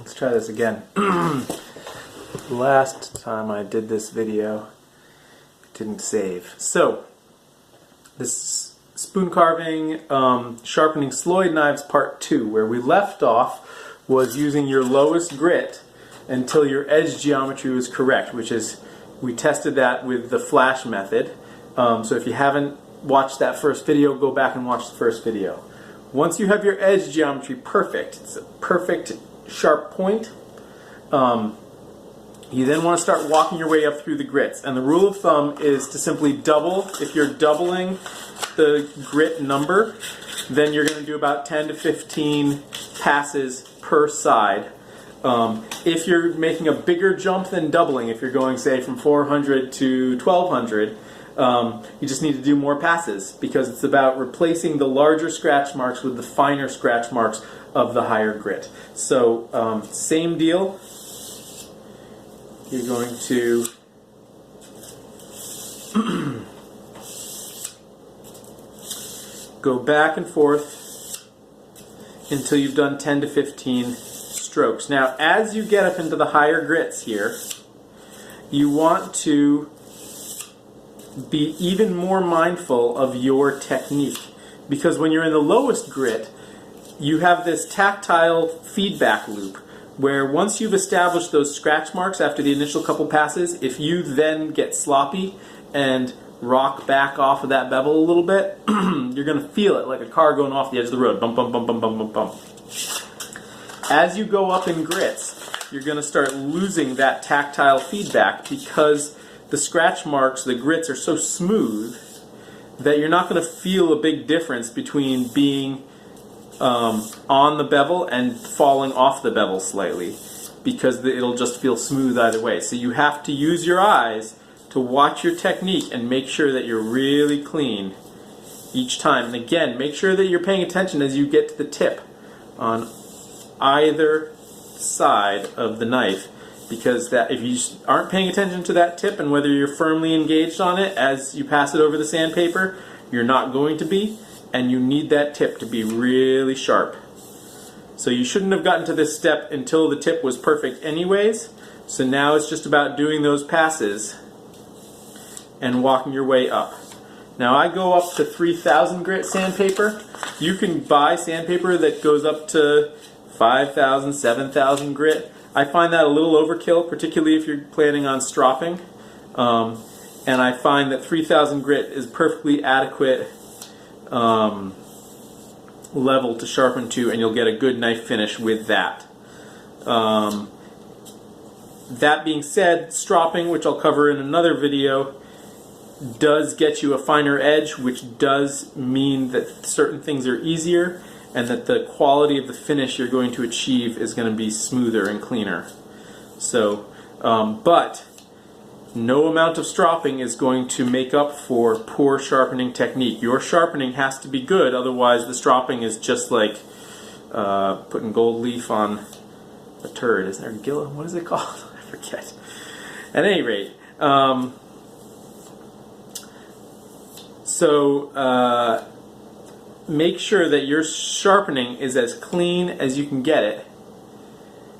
Let's try this again. Last time I did this video, it didn't save. So, this spoon carving, sharpening Sloyd knives part 2, where we left off was using your lowest grit until your edge geometry was correct, which is, we tested that with the flash method. So if you haven't watched that first video, go back and watch the first video. Once you have your edge geometry perfect, it's a perfect sharp point, you then want to start walking your way up through the grits. And the rule of thumb is to simply double. If you're doubling the grit number, then you're going to do about 10 to 15 passes per side. If you're making a bigger jump than doubling, if you're going, say, from 400 to 1200, you just need to do more passes, because it's about replacing the larger scratch marks with the finer scratch marks of the higher grit. So, same deal. You're going to go back and forth until you've done 10 to 15 strokes. Now, as you get up into the higher grits here, you want to be even more mindful of your technique, because when you're in the lowest grit, you have this tactile feedback loop where once you've established those scratch marks after the initial couple passes, if you then get sloppy and rock back off of that bevel a little bit, you're going to feel it like a car going off the edge of the road. Bump, bump, bump, bump, bump, bump, bump. As you go up in grits, you're going to start losing that tactile feedback, because the scratch marks, the grits, are so smooth that you're not going to feel a big difference between being on the bevel and falling off the bevel slightly, because it'll just feel smooth either way. So you have to use your eyes to watch your technique and make sure that you're really clean each time. And again, make sure that you're paying attention as you get to the tip on either side of the knife, because that if you aren't paying attention to that tip and whether you're firmly engaged on it as you pass it over the sandpaper, you're not going to be, and you need that tip to be really sharp. So you shouldn't have gotten to this step until the tip was perfect anyways. So now it's just about doing those passes and walking your way up. Now I go up to 3000 grit sandpaper. You can buy sandpaper that goes up to 5000, 7000 grit. I find that a little overkill, particularly if you're planning on stropping. And I find that 3000 grit is perfectly adequate level to sharpen to, and you'll get a good knife finish with that. That being said, stropping, which I'll cover in another video, does get you a finer edge, which does mean that certain things are easier and that the quality of the finish you're going to achieve is going to be smoother and cleaner. So, but no amount of stropping is going to make up for poor sharpening technique. Your sharpening has to be good, otherwise the stropping is just like putting gold leaf on a turd. Isn't there Gilla? What is it called? I forget. At any rate, make sure that your sharpening is as clean as you can get it.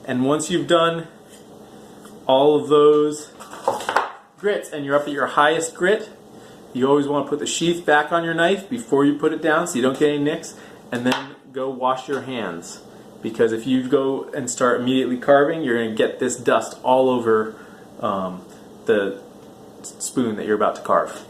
And once you've done all of those grits and you're up at your highest grit, you always want to put the sheath back on your knife before you put it down so you don't get any nicks, and then go wash your hands, because if you go and start immediately carving, you're going to get this dust all over the spoon that you're about to carve.